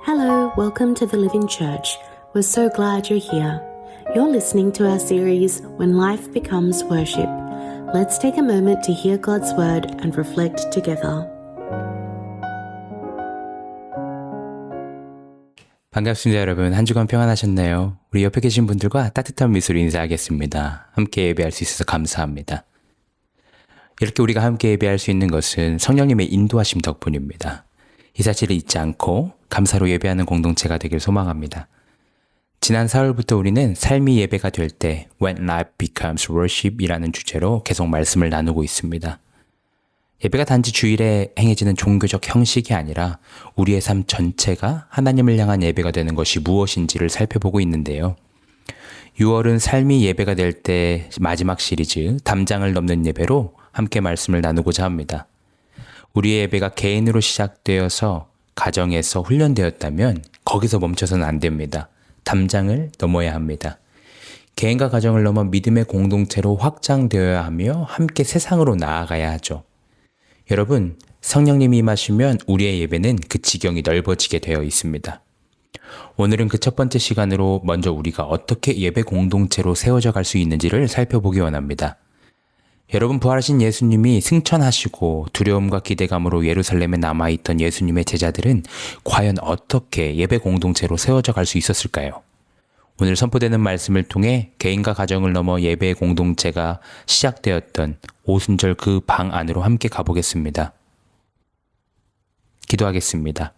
Hello, welcome to the Living Church. We're so glad you're here. You're listening to our series, When Life Becomes Worship. Let's take a moment to hear God's Word and reflect together. 반갑습니다, 여러분. 한 주간 평안하셨나요? 우리 옆에 계신 분들과 따뜻한 미소로 인사하겠습니다. 함께 예배할 수 있어서 감사합니다. 이렇게 우리가 함께 예배할 수 있는 것은 성령님의 인도하심 덕분입니다. 이 사실을 잊지 않고 감사로 예배하는 공동체가 되길 소망합니다. 지난 4월부터 우리는 삶이 예배가 될 때 When Life Becomes Worship 이라는 주제로 계속 말씀을 나누고 있습니다. 예배가 단지 주일에 행해지는 종교적 형식이 아니라 우리의 삶 전체가 하나님을 향한 예배가 되는 것이 무엇인지를 살펴보고 있는데요. 6월은 삶이 예배가 될 때 마지막 시리즈 담장을 넘는 예배로 함께 말씀을 나누고자 합니다. 우리의 예배가 개인으로 시작되어서 가정에서 훈련되었다면 거기서 멈춰서는 안 됩니다. 담장을 넘어야 합니다. 개인과 가정을 넘어 믿음의 공동체로 확장되어야 하며 함께 세상으로 나아가야 하죠. 여러분, 성령님이 임하시면 우리의 예배는 그 지경이 넓어지게 되어 있습니다. 오늘은 그 첫 번째 시간으로 먼저 우리가 어떻게 예배 공동체로 세워져 갈 수 있는지를 살펴보기 원합니다. 여러분, 부활하신 예수님이 승천하시고 두려움과 기대감으로 예루살렘에 남아있던 예수님의 제자들은 과연 어떻게 예배 공동체로 세워져 갈 수 있었을까요? 오늘 선포되는 말씀을 통해 개인과 가정을 넘어 예배의 공동체가 시작되었던 오순절 그 방 안으로 함께 가보겠습니다. 기도하겠습니다.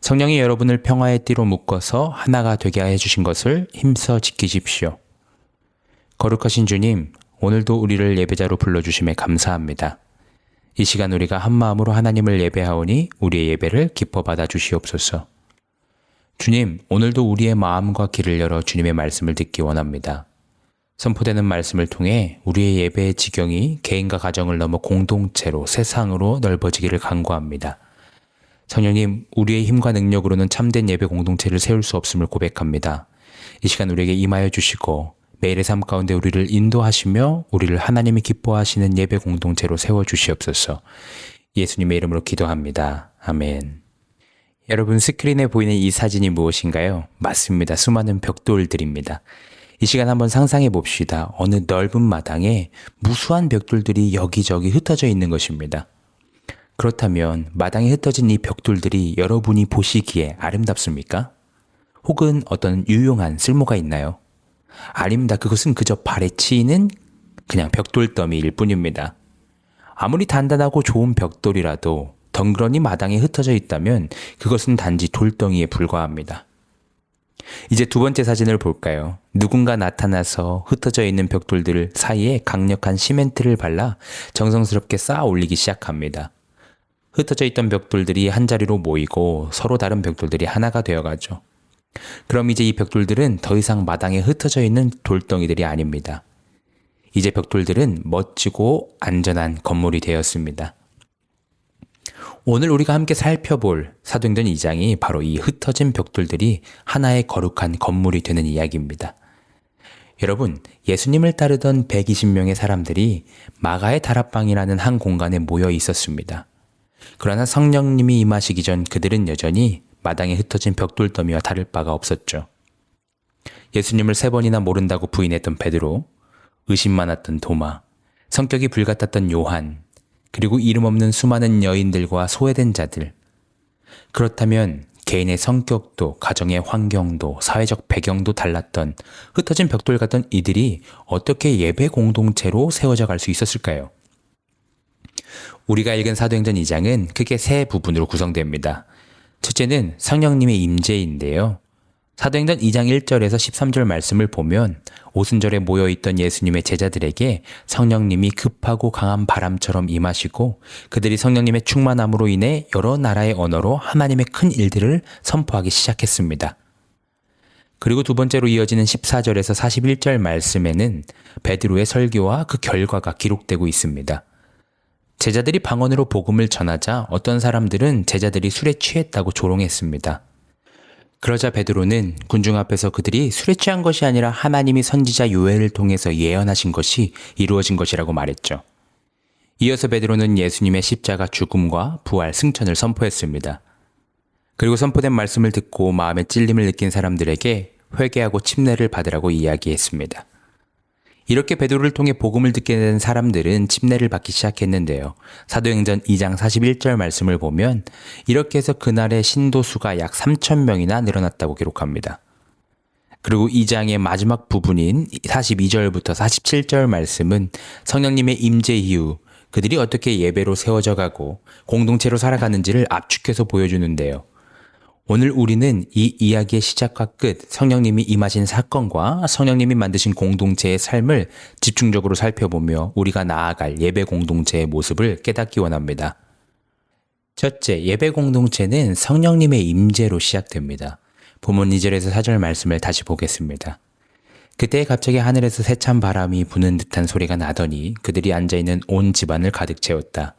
성령이 여러분을 평화의 띠로 묶어서 하나가 되게 해주신 것을 힘써 지키십시오. 거룩하신 주님, 오늘도 우리를 예배자로 불러주심에 감사합니다. 이 시간 우리가 한 마음으로 하나님을 예배하오니 우리의 예배를 기뻐 받아 주시옵소서. 주님, 오늘도 우리의 마음과 귀를 열어 주님의 말씀을 듣기 원합니다. 선포되는 말씀을 통해 우리의 예배의 지경이 개인과 가정을 넘어 공동체로 세상으로 넓어지기를 간구합니다. 성령님, 우리의 힘과 능력으로는 참된 예배 공동체를 세울 수 없음을 고백합니다. 이 시간 우리에게 임하여 주시고 매일의 삶 가운데 우리를 인도하시며 우리를 하나님이 기뻐하시는 예배 공동체로 세워주시옵소서. 예수님의 이름으로 기도합니다. 아멘. 여러분, 스크린에 보이는 이 사진이 무엇인가요? 맞습니다. 수많은 벽돌들입니다. 이 시간 한번 상상해 봅시다. 어느 넓은 마당에 무수한 벽돌들이 여기저기 흩어져 있는 것입니다. 그렇다면 마당에 흩어진 이 벽돌들이 여러분이 보시기에 아름답습니까? 혹은 어떤 유용한 쓸모가 있나요? 아닙니다. 그것은 그저 발에 치이는 그냥 벽돌 더미일 뿐입니다. 아무리 단단하고 좋은 벽돌이라도 덩그러니 마당에 흩어져 있다면 그것은 단지 돌덩이에 불과합니다. 이제 두 번째 사진을 볼까요? 누군가 나타나서 흩어져 있는 벽돌들 사이에 강력한 시멘트를 발라 정성스럽게 쌓아 올리기 시작합니다. 흩어져 있던 벽돌들이 한자리로 모이고 서로 다른 벽돌들이 하나가 되어가죠. 그럼 이제 이 벽돌들은 더 이상 마당에 흩어져 있는 돌덩이들이 아닙니다. 이제 벽돌들은 멋지고 안전한 건물이 되었습니다. 오늘 우리가 함께 살펴볼 사도행전 2장이 바로 이 흩어진 벽돌들이 하나의 거룩한 건물이 되는 이야기입니다. 여러분, 예수님을 따르던 120명의 사람들이 마가의 다락방이라는 한 공간에 모여 있었습니다. 그러나 성령님이 임하시기 전 그들은 여전히 마당에 흩어진 벽돌 더미와 다를 바가 없었죠. 예수님을 3번이나 모른다고 부인했던 베드로, 의심 많았던 도마, 성격이 불같았던 요한, 그리고 이름 없는 수많은 여인들과 소외된 자들. 그렇다면 개인의 성격도 가정의 환경도 사회적 배경도 달랐던 흩어진 벽돌 같던 이들이 어떻게 예배 공동체로 세워져 갈 수 있었을까요? 우리가 읽은 사도행전 2장은 크게 세 부분으로 구성됩니다. 첫째는 성령님의 임재인데요. 사도행전 2장 1절에서 13절 말씀을 보면 오순절에 모여있던 예수님의 제자들에게 성령님이 급하고 강한 바람처럼 임하시고 그들이 성령님의 충만함으로 인해 여러 나라의 언어로 하나님의 큰 일들을 선포하기 시작했습니다. 그리고 두 번째로 이어지는 14절에서 41절 말씀에는 베드로의 설교와 그 결과가 기록되고 있습니다. 제자들이 방언으로 복음을 전하자 어떤 사람들은 제자들이 술에 취했다고 조롱했습니다. 그러자 베드로는 군중 앞에서 그들이 술에 취한 것이 아니라 하나님이 선지자 요엘을 통해서 예언하신 것이 이루어진 것이라고 말했죠. 이어서 베드로는 예수님의 십자가 죽음과 부활, 승천을 선포했습니다. 그리고 선포된 말씀을 듣고 마음에 찔림을 느낀 사람들에게 회개하고 침례를 받으라고 이야기했습니다. 이렇게 베드로를 통해 복음을 듣게 된 사람들은 침례를 받기 시작했는데요. 사도행전 2장 41절 말씀을 보면 이렇게 해서 그날의 신도수가 약 3,000명이나 늘어났다고 기록합니다. 그리고 2장의 마지막 부분인 42절부터 47절 말씀은 성령님의 임재 이후 그들이 어떻게 예배로 세워져 가고 공동체로 살아가는지를 압축해서 보여주는데요. 오늘 우리는 이 이야기의 시작과 끝, 성령님이 임하신 사건과 성령님이 만드신 공동체의 삶을 집중적으로 살펴보며 우리가 나아갈 예배 공동체의 모습을 깨닫기 원합니다. 첫째, 예배 공동체는 성령님의 임재로 시작됩니다. 본문 2절에서 4절 말씀을 다시 보겠습니다. 그때 갑자기 하늘에서 세찬 바람이 부는 듯한 소리가 나더니 그들이 앉아있는 온 집안을 가득 채웠다.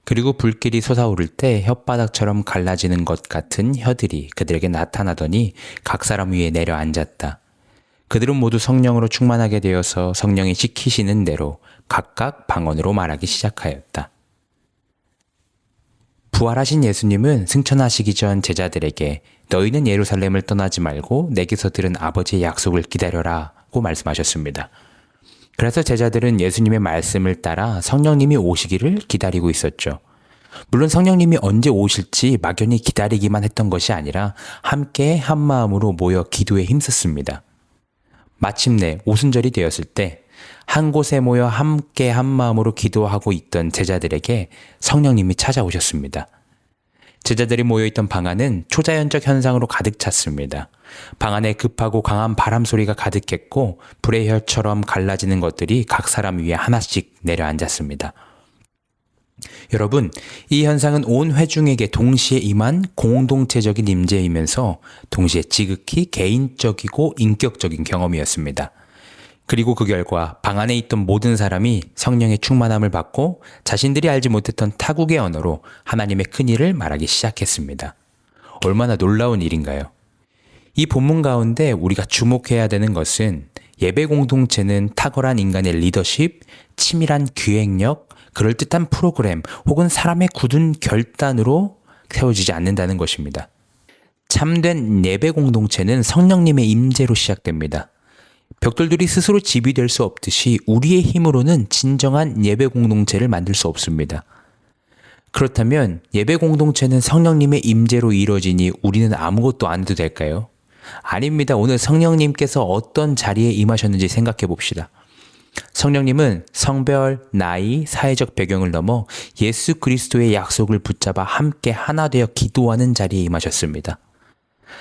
그리고 불길이 솟아오를 때 혓바닥처럼 갈라지는 것 같은 혀들이 그들에게 나타나더니 각 사람 위에 내려앉았다. 그들은 모두 성령으로 충만하게 되어서 성령이 시키시는 대로 각각 방언으로 말하기 시작하였다. 부활하신 예수님은 승천하시기 전 제자들에게 너희는 예루살렘을 떠나지 말고 내게서 들은 아버지의 약속을 기다려라고 말씀하셨습니다. 그래서 제자들은 예수님의 말씀을 따라 성령님이 오시기를 기다리고 있었죠. 물론 성령님이 언제 오실지 막연히 기다리기만 했던 것이 아니라 함께 한 마음으로 모여 기도에 힘썼습니다. 마침내 오순절이 되었을 때 한 곳에 모여 함께 한 마음으로 기도하고 있던 제자들에게 성령님이 찾아오셨습니다. 제자들이 모여있던 방 안은 초자연적 현상으로 가득 찼습니다. 방 안에 급하고 강한 바람 소리가 가득했고 불의 혈처럼 갈라지는 것들이 각 사람 위에 하나씩 내려앉았습니다. 여러분, 이 현상은 온 회중에게 동시에 임한 공동체적인 임재이면서 동시에 지극히 개인적이고 인격적인 경험이었습니다. 그리고 그 결과 방 안에 있던 모든 사람이 성령의 충만함을 받고 자신들이 알지 못했던 타국의 언어로 하나님의 큰일을 말하기 시작했습니다. 얼마나 놀라운 일인가요? 이 본문 가운데 우리가 주목해야 되는 것은 예배 공동체는 탁월한 인간의 리더십, 치밀한 기획력, 그럴듯한 프로그램 혹은 사람의 굳은 결단으로 세워지지 않는다는 것입니다. 참된 예배 공동체는 성령님의 임재로 시작됩니다. 벽돌들이 스스로 집이 될 수 없듯이 우리의 힘으로는 진정한 예배 공동체를 만들 수 없습니다. 그렇다면 예배 공동체는 성령님의 임재로 이루어지니 우리는 아무것도 안 해도 될까요? 아닙니다. 오늘 성령님께서 어떤 자리에 임하셨는지 생각해 봅시다. 성령님은 성별, 나이, 사회적 배경을 넘어 예수 그리스도의 약속을 붙잡아 함께 하나 되어 기도하는 자리에 임하셨습니다.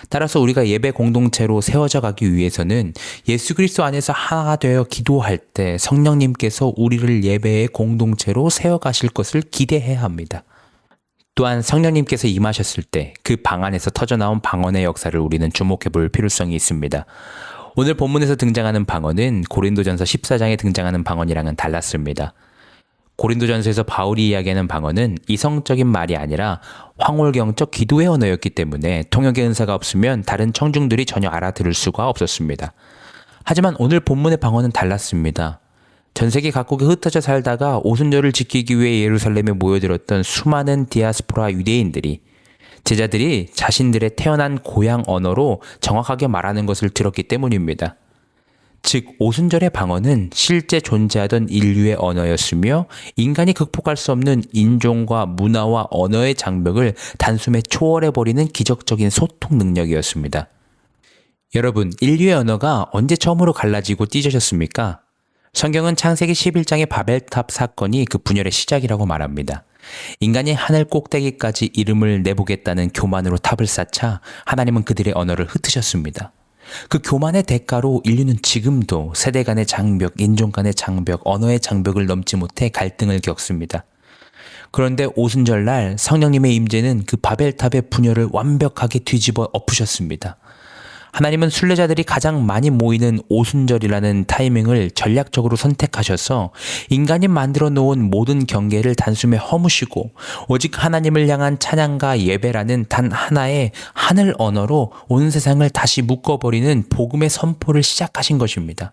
따라서 우리가 예배 공동체로 세워져 가기 위해서는 예수 그리스도 안에서 하나 되어 기도할 때 성령님께서 우리를 예배의 공동체로 세워가실 것을 기대해야 합니다. 또한 성령님께서 임하셨을 때 그 방 안에서 터져나온 방언의 역사를 우리는 주목해 볼 필요성이 있습니다. 오늘 본문에서 등장하는 방언은 고린도전서 14장에 등장하는 방언이랑은 달랐습니다. 고린도전서에서 바울이 이야기하는 방언은 이성적인 말이 아니라 황홀경적 기도의 언어였기 때문에 통역의 은사가 없으면 다른 청중들이 전혀 알아들을 수가 없었습니다. 하지만 오늘 본문의 방언은 달랐습니다. 전 세계 각국에 흩어져 살다가 오순절을 지키기 위해 예루살렘에 모여들었던 수많은 디아스포라 유대인들이 제자들이 자신들의 태어난 고향 언어로 정확하게 말하는 것을 들었기 때문입니다. 즉 오순절의 방언은 실제 존재하던 인류의 언어였으며 인간이 극복할 수 없는 인종과 문화와 언어의 장벽을 단숨에 초월해버리는 기적적인 소통 능력이었습니다. 여러분, 인류의 언어가 언제 처음으로 갈라지고 찢어졌습니까? 성경은 창세기 11장의 바벨탑 사건이 그 분열의 시작이라고 말합니다. 인간이 하늘 꼭대기까지 이름을 내보겠다는 교만으로 탑을 쌓자 하나님은 그들의 언어를 흩으셨습니다. 그 교만의 대가로 인류는 지금도 세대 간의 장벽, 인종 간의 장벽, 언어의 장벽을 넘지 못해 갈등을 겪습니다. 그런데 오순절날 성령님의 임재는 그 바벨탑의 분열을 완벽하게 뒤집어 엎으셨습니다. 하나님은 순례자들이 가장 많이 모이는 오순절이라는 타이밍을 전략적으로 선택하셔서 인간이 만들어 놓은 모든 경계를 단숨에 허무시고 오직 하나님을 향한 찬양과 예배라는 단 하나의 하늘 언어로 온 세상을 다시 묶어버리는 복음의 선포를 시작하신 것입니다.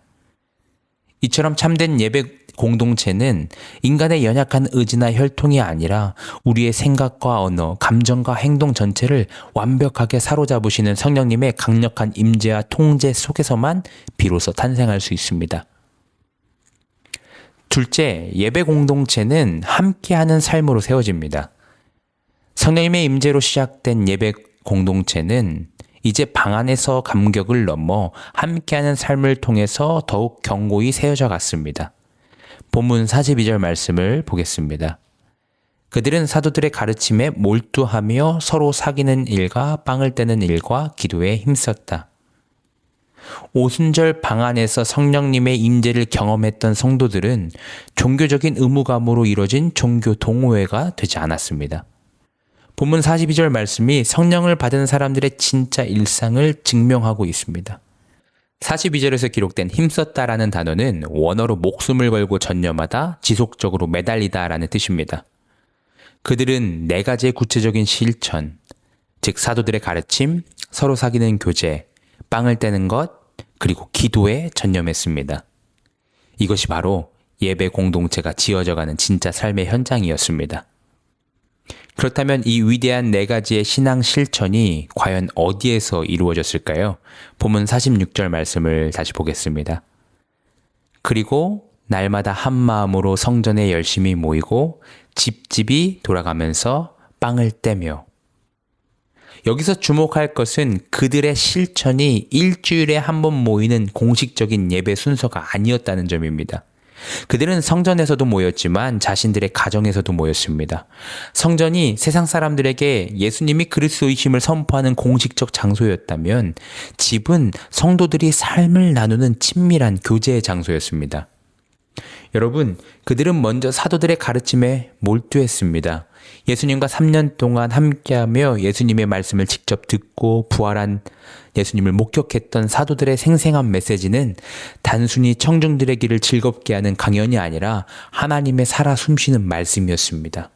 이처럼 참된 예배 공동체는 인간의 연약한 의지나 혈통이 아니라 우리의 생각과 언어, 감정과 행동 전체를 완벽하게 사로잡으시는 성령님의 강력한 임재와 통제 속에서만 비로소 탄생할 수 있습니다. 둘째, 예배 공동체는 함께하는 삶으로 세워집니다. 성령님의 임재로 시작된 예배 공동체는 이제 방 안에서 감격을 넘어 함께하는 삶을 통해서 더욱 견고히 세워져 갔습니다. 본문 42절 말씀을 보겠습니다. 그들은 사도들의 가르침에 몰두하며 서로 사귀는 일과 빵을 떼는 일과 기도에 힘썼다. 오순절 방 안에서 성령님의 임재를 경험했던 성도들은 종교적인 의무감으로 이뤄진 종교 동호회가 되지 않았습니다. 본문 42절 말씀이 성령을 받은 사람들의 진짜 일상을 증명하고 있습니다. 42절에서 기록된 힘썼다라는 단어는 원어로 목숨을 걸고 전념하다, 지속적으로 매달리다라는 뜻입니다. 그들은 4가지의 구체적인 실천, 즉 사도들의 가르침, 서로 사귀는 교제, 빵을 떼는 것, 그리고 기도에 전념했습니다. 이것이 바로 예배 공동체가 지어져가는 진짜 삶의 현장이었습니다. 그렇다면 이 위대한 4가지의 신앙 실천이 과연 어디에서 이루어졌을까요? 본문 46절 말씀을 다시 보겠습니다. 그리고 날마다 한 마음으로 성전에 열심히 모이고 집집이 돌아가면서 빵을 떼며. 여기서 주목할 것은 그들의 실천이 일주일에 한 번 모이는 공식적인 예배 순서가 아니었다는 점입니다. 그들은 성전에서도 모였지만 자신들의 가정에서도 모였습니다. 성전이 세상 사람들에게 예수님이 그리스도이심을 선포하는 공식적 장소였다면 집은 성도들이 삶을 나누는 친밀한 교제의 장소였습니다. 여러분, 그들은 먼저 사도들의 가르침에 몰두했습니다. 예수님과 3년 동안 함께하며 예수님의 말씀을 직접 듣고 부활한 예수님을 목격했던 사도들의 생생한 메시지는 단순히 청중들의 길을 즐겁게 하는 강연이 아니라 하나님의 살아 숨쉬는 말씀이었습니다.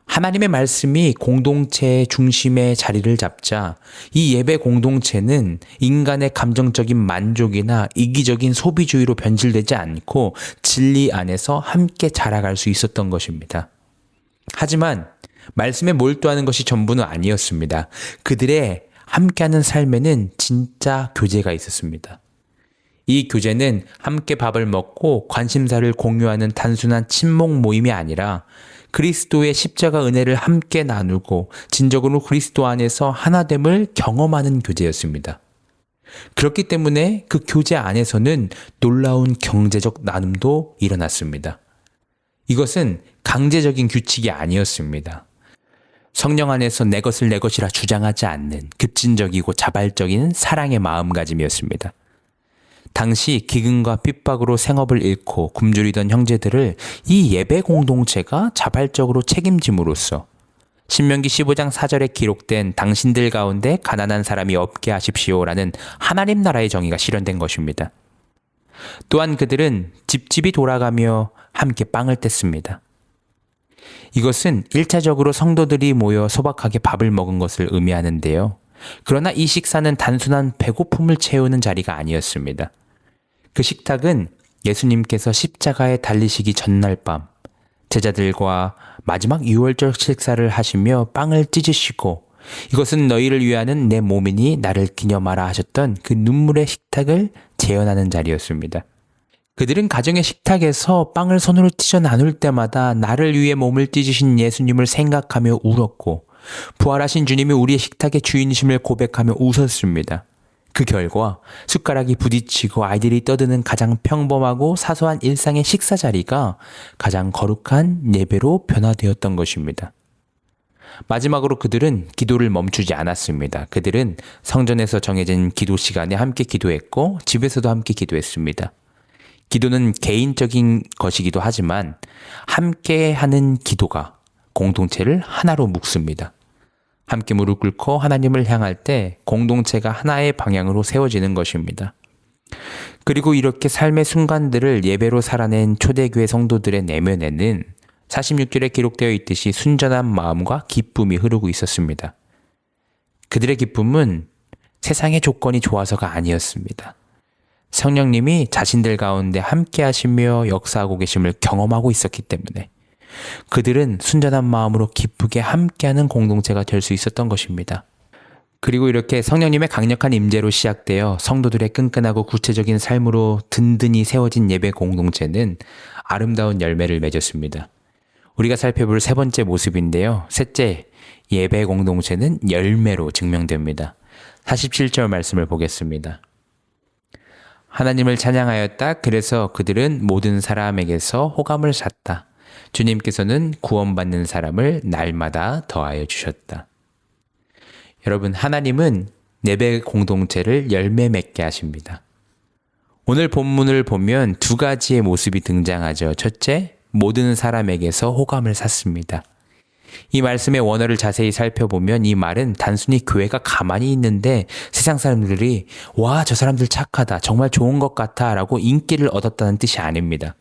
하나님의 말씀이 공동체의 중심에 자리를 잡자 이 예배 공동체는 인간의 감정적인 만족이나 이기적인 소비주의로 변질되지 않고 진리 안에서 함께 자라갈 수 있었던 것입니다. 하지만 말씀에 몰두하는 것이 전부는 아니었습니다. 그들의 함께하는 삶에는 진짜 교제가 있었습니다. 이 교제는 함께 밥을 먹고 관심사를 공유하는 단순한 친목 모임이 아니라 그리스도의 십자가 은혜를 함께 나누고 진정으로 그리스도 안에서 하나됨을 경험하는 교제였습니다. 그렇기 때문에 그 교제 안에서는 놀라운 경제적 나눔도 일어났습니다. 이것은 강제적인 규칙이 아니었습니다. 성령 안에서 내 것을 내 것이라 주장하지 않는 급진적이고 자발적인 사랑의 마음가짐이었습니다. 당시 기근과 핍박으로 생업을 잃고 굶주리던 형제들을 이 예배 공동체가 자발적으로 책임짐으로써 신명기 15장 4절에 기록된 당신들 가운데 가난한 사람이 없게 하십시오라는 하나님 나라의 정의가 실현된 것입니다. 또한 그들은 집집이 돌아가며 함께 빵을 뗐습니다. 이것은 1차적으로 성도들이 모여 소박하게 밥을 먹은 것을 의미하는데요. 그러나 이 식사는 단순한 배고픔을 채우는 자리가 아니었습니다. 그 식탁은 예수님께서 십자가에 달리시기 전날 밤 제자들과 마지막 유월절 식사를 하시며 빵을 찢으시고 이것은 너희를 위하는 내 몸이니 나를 기념하라 하셨던 그 눈물의 식탁을 재현하는 자리였습니다. 그들은 가정의 식탁에서 빵을 손으로 찢어 나눌 때마다 나를 위해 몸을 찢으신 예수님을 생각하며 울었고 부활하신 주님이 우리의 식탁의 주인이심을 고백하며 웃었습니다. 그 결과 숟가락이 부딪히고 아이들이 떠드는 가장 평범하고 사소한 일상의 식사 자리가 가장 거룩한 예배로 변화되었던 것입니다. 마지막으로 그들은 기도를 멈추지 않았습니다. 그들은 성전에서 정해진 기도 시간에 함께 기도했고 집에서도 함께 기도했습니다. 기도는 개인적인 것이기도 하지만 함께 하는 기도가 공동체를 하나로 묶습니다. 함께 무릎 꿇고 하나님을 향할 때 공동체가 하나의 방향으로 세워지는 것입니다. 그리고 이렇게 삶의 순간들을 예배로 살아낸 초대교회 성도들의 내면에는 46절에 기록되어 있듯이 순전한 마음과 기쁨이 흐르고 있었습니다. 그들의 기쁨은 세상의 조건이 좋아서가 아니었습니다. 성령님이 자신들 가운데 함께 하시며 역사하고 계심을 경험하고 있었기 때문에 그들은 순전한 마음으로 기쁘게 함께하는 공동체가 될 수 있었던 것입니다. 그리고 이렇게 성령님의 강력한 임재로 시작되어 성도들의 끈끈하고 구체적인 삶으로 든든히 세워진 예배 공동체는 아름다운 열매를 맺었습니다. 우리가 살펴볼 세 번째 모습인데요. 셋째, 예배 공동체는 열매로 증명됩니다. 47절 말씀을 보겠습니다. 하나님을 찬양하였다. 그래서 그들은 모든 사람에게서 호감을 샀다. 주님께서는 구원받는 사람을 날마다 더하여 주셨다. 여러분, 하나님은 예배 공동체를 열매 맺게 하십니다. 오늘 본문을 보면 두 가지의 모습이 등장하죠. 첫째, 모든 사람에게서 호감을 샀습니다. 이 말씀의 원어를 자세히 살펴보면 이 말은 단순히 교회가 가만히 있는데 세상 사람들이 와, 저 사람들 착하다, 정말 좋은 것 같아 라고 인기를 얻었다는 뜻이 아닙니다.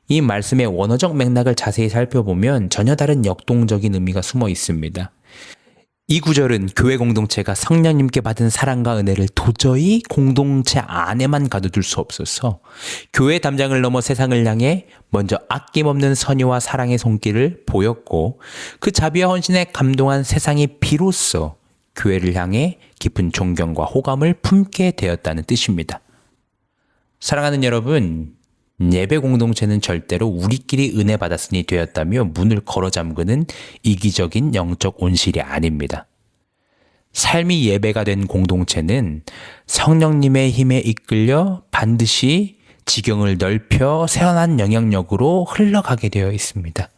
이 말씀의 원어적 맥락을 자세히 살펴보면 전혀 다른 역동적인 의미가 숨어 있습니다. 이 구절은 교회 공동체가 성령님께 받은 사랑과 은혜를 도저히 공동체 안에만 가둬둘 수 없어서 교회 담장을 넘어 세상을 향해 먼저 아낌없는 선의와 사랑의 손길을 보였고 그 자비와 헌신에 감동한 세상이 비로소 교회를 향해 깊은 존경과 호감을 품게 되었다는 뜻입니다. 사랑하는 여러분, 예배 공동체는 절대로 우리끼리 은혜 받았으니 되었다며 문을 걸어 잠그는 이기적인 영적 온실이 아닙니다. 삶이 예배가 된 공동체는 성령님의 힘에 이끌려 반드시 지경을 넓혀 새어난 영향력으로 흘러가게 되어 있습니다.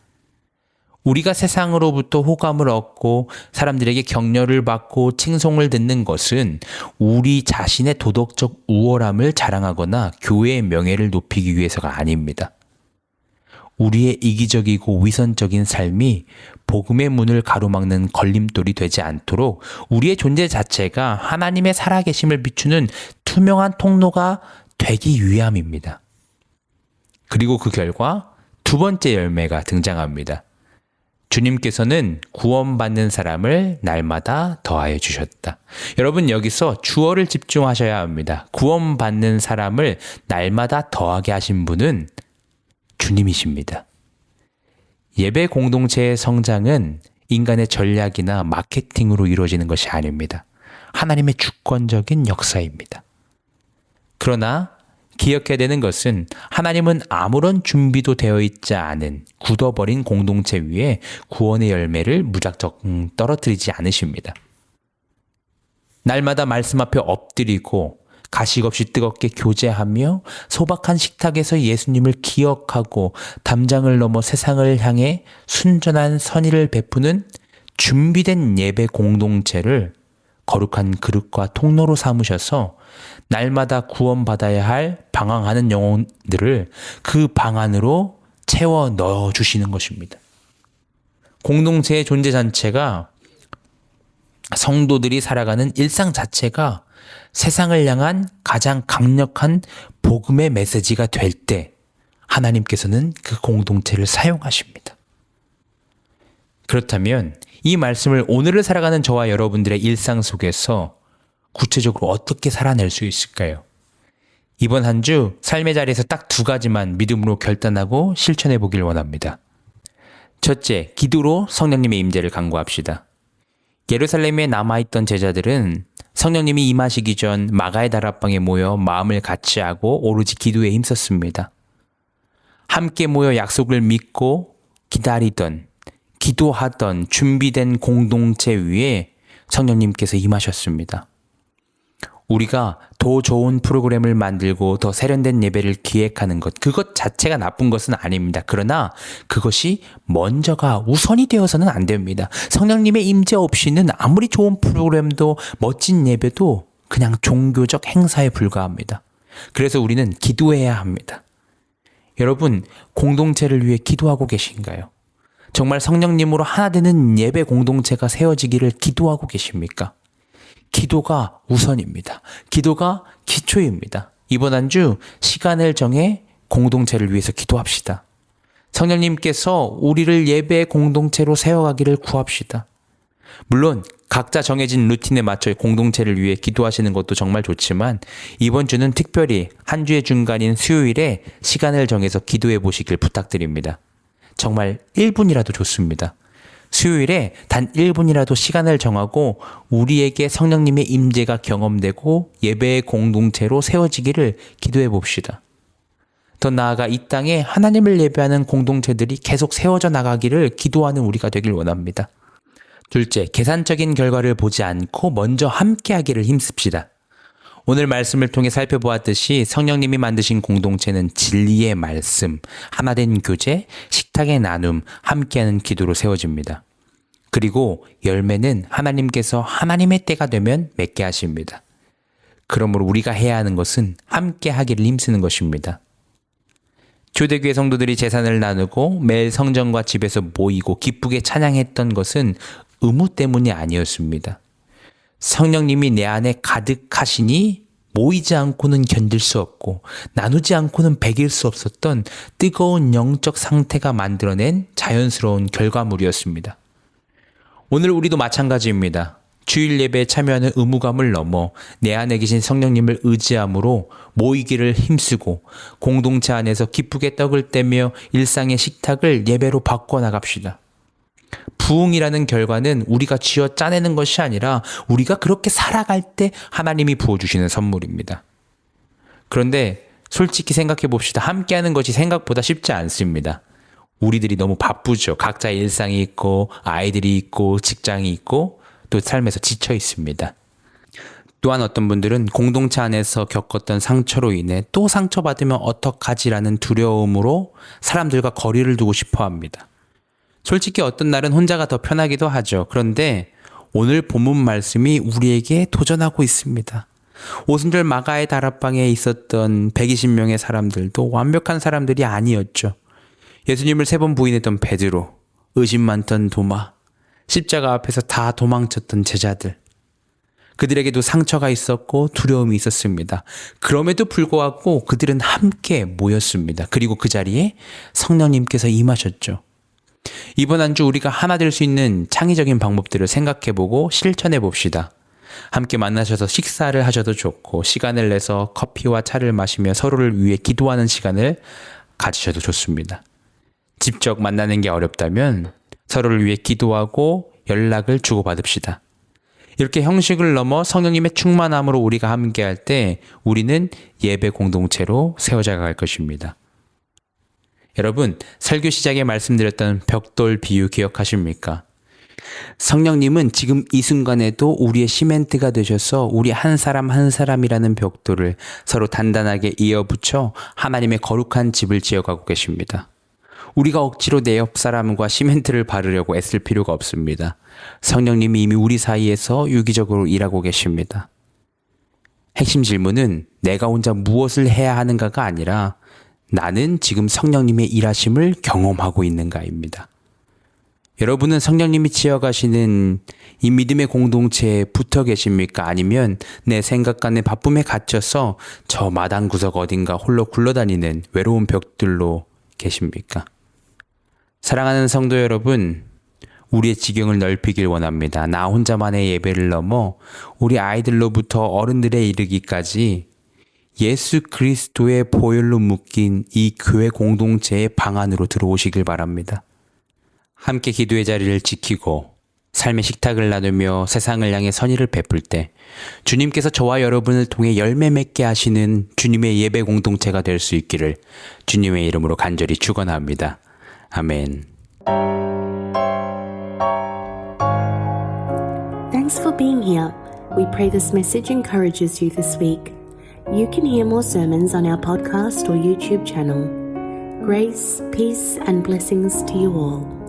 우리가 세상으로부터 호감을 얻고 사람들에게 격려를 받고 칭송을 듣는 것은 우리 자신의 도덕적 우월함을 자랑하거나 교회의 명예를 높이기 위해서가 아닙니다. 우리의 이기적이고 위선적인 삶이 복음의 문을 가로막는 걸림돌이 되지 않도록 우리의 존재 자체가 하나님의 살아계심을 비추는 투명한 통로가 되기 위함입니다. 그리고 그 결과 두 번째 열매가 등장합니다. 주님께서는 구원받는 사람을 날마다 더하여 주셨다. 여러분, 여기서 주어를 집중하셔야 합니다. 구원받는 사람을 날마다 더하게 하신 분은 주님이십니다. 예배 공동체의 성장은 인간의 전략이나 마케팅으로 이루어지는 것이 아닙니다. 하나님의 주권적인 역사입니다. 그러나 기억해야 되는 것은 하나님은 아무런 준비도 되어 있지 않은 굳어버린 공동체 위에 구원의 열매를 무작정 떨어뜨리지 않으십니다. 날마다 말씀 앞에 엎드리고 가식 없이 뜨겁게 교제하며 소박한 식탁에서 예수님을 기억하고 담장을 넘어 세상을 향해 순전한 선의를 베푸는 준비된 예배 공동체를 거룩한 그릇과 통로로 삼으셔서 날마다 구원받아야 할 방황하는 영혼들을 그 방 안으로 채워 넣어주시는 것입니다. 공동체의 존재 자체가, 성도들이 살아가는 일상 자체가 세상을 향한 가장 강력한 복음의 메시지가 될 때 하나님께서는 그 공동체를 사용하십니다. 그렇다면 이 말씀을 오늘을 살아가는 저와 여러분들의 일상 속에서 구체적으로 어떻게 살아낼 수 있을까요? 이번 한 주 삶의 자리에서 딱 두 가지만 믿음으로 결단하고 실천해 보길 원합니다. 첫째, 기도로 성령님의 임재를 간구합시다. 예루살렘에 남아있던 제자들은 성령님이 임하시기 전 마가의 다락방에 모여 마음을 같이하고 오로지 기도에 힘썼습니다. 함께 모여 약속을 믿고 기다리던, 기도하던 준비된 공동체 위에 성령님께서 임하셨습니다. 우리가 더 좋은 프로그램을 만들고 더 세련된 예배를 기획하는 것, 그것 자체가 나쁜 것은 아닙니다. 그러나 그것이 먼저가 우선이 되어서는 안 됩니다. 성령님의 임재 없이는 아무리 좋은 프로그램도 멋진 예배도 그냥 종교적 행사에 불과합니다. 그래서 우리는 기도해야 합니다. 여러분, 공동체를 위해 기도하고 계신가요? 정말 성령님으로 하나 되는 예배 공동체가 세워지기를 기도하고 계십니까? 기도가 우선입니다. 기도가 기초입니다. 이번 한 주 시간을 정해 공동체를 위해서 기도합시다. 성령님께서 우리를 예배 공동체로 세워가기를 구합시다. 물론 각자 정해진 루틴에 맞춰 공동체를 위해 기도하시는 것도 정말 좋지만 이번 주는 특별히 한 주의 중간인 수요일에 시간을 정해서 기도해 보시길 부탁드립니다. 정말 1분이라도 좋습니다. 수요일에 단 1분이라도 시간을 정하고 우리에게 성령님의 임재가 경험되고 예배의 공동체로 세워지기를 기도해 봅시다. 더 나아가 이 땅에 하나님을 예배하는 공동체들이 계속 세워져 나가기를 기도하는 우리가 되길 원합니다. 둘째, 계산적인 결과를 보지 않고 먼저 함께하기를 힘씁시다. 오늘 말씀을 통해 살펴보았듯이 성령님이 만드신 공동체는 진리의 말씀, 하나된 교제, 식탁의 나눔, 함께하는 기도로 세워집니다. 그리고 열매는 하나님께서 하나님의 때가 되면 맺게 하십니다. 그러므로 우리가 해야 하는 것은 함께하기를 힘쓰는 것입니다. 초대교회 성도들이 제산을 나누고 매일 성전과 집에서 모이고 기쁘게 찬양했던 것은 의무 때문이 아니었습니다. 성령님이 내 안에 가득하시니 모이지 않고는 견딜 수 없고 나누지 않고는 배길 수 없었던 뜨거운 영적 상태가 만들어낸 자연스러운 결과물이었습니다. 오늘 우리도 마찬가지입니다. 주일 예배에 참여하는 의무감을 넘어 내 안에 계신 성령님을 의지함으로 모이기를 힘쓰고 공동체 안에서 기쁘게 떡을 떼며 일상의 식탁을 예배로 바꿔나갑시다. 부흥이라는 결과는 우리가 쥐어 짜내는 것이 아니라 우리가 그렇게 살아갈 때 하나님이 부어주시는 선물입니다. 그런데 솔직히 생각해 봅시다. 함께하는 것이 생각보다 쉽지 않습니다. 우리들이 너무 바쁘죠. 각자의 일상이 있고 아이들이 있고 직장이 있고 또 삶에서 지쳐 있습니다. 또한 어떤 분들은 공동체 안에서 겪었던 상처로 인해 또 상처받으면 어떡하지라는 두려움으로 사람들과 거리를 두고 싶어 합니다. 솔직히 어떤 날은 혼자가 더 편하기도 하죠. 그런데 오늘 본문 말씀이 우리에게 도전하고 있습니다. 오순절 마가의 다락방에 있었던 120명의 사람들도 완벽한 사람들이 아니었죠. 예수님을 3번 부인했던 베드로, 의심 많던 도마, 십자가 앞에서 다 도망쳤던 제자들. 그들에게도 상처가 있었고 두려움이 있었습니다. 그럼에도 불구하고 그들은 함께 모였습니다. 그리고 그 자리에 성령님께서 임하셨죠. 이번 한 주 우리가 하나 될 수 있는 창의적인 방법들을 생각해보고 실천해봅시다. 함께 만나셔서 식사를 하셔도 좋고 시간을 내서 커피와 차를 마시며 서로를 위해 기도하는 시간을 가지셔도 좋습니다. 직접 만나는 게 어렵다면 서로를 위해 기도하고 연락을 주고받읍시다. 이렇게 형식을 넘어 성령님의 충만함으로 우리가 함께할 때 우리는 예배 공동체로 세워져 갈 것입니다. 여러분, 설교 시작에 말씀드렸던 벽돌 비유 기억하십니까? 성령님은 지금 이 순간에도 우리의 시멘트가 되셔서 우리 한 사람 한 사람이라는 벽돌을 서로 단단하게 이어붙여 하나님의 거룩한 집을 지어가고 계십니다. 우리가 억지로 내 옆 사람과 시멘트를 바르려고 애쓸 필요가 없습니다. 성령님이 이미 우리 사이에서 유기적으로 일하고 계십니다. 핵심 질문은 내가 혼자 무엇을 해야 하는가가 아니라 나는 지금 성령님의 일하심을 경험하고 있는가입니다. 여러분은 성령님이 지어가시는 이 믿음의 공동체에 붙어 계십니까? 아니면 내 생각과 내 바쁨에 갇혀서 저 마당 구석 어딘가 홀로 굴러다니는 외로운 벽들로 계십니까? 사랑하는 성도 여러분, 우리의 지경을 넓히길 원합니다. 나 혼자만의 예배를 넘어 우리 아이들로부터 어른들에 이르기까지 예수 그리스도의 보혈로 묶인 이 교회 공동체의 방 안으로 들어오시길 바랍니다. 함께 기도의 자리를 지키고 삶의 식탁을 나누며 세상을 향해 선의를 베풀 때 주님께서 저와 여러분을 통해 열매 맺게 하시는 주님의 예배 공동체가 될 수 있기를 주님의 이름으로 간절히 축원합니다. 아멘. Thanks for being here. We pray this message encourages you this week. You can hear more sermons on our podcast or YouTube channel. Grace, peace, and blessings to you all.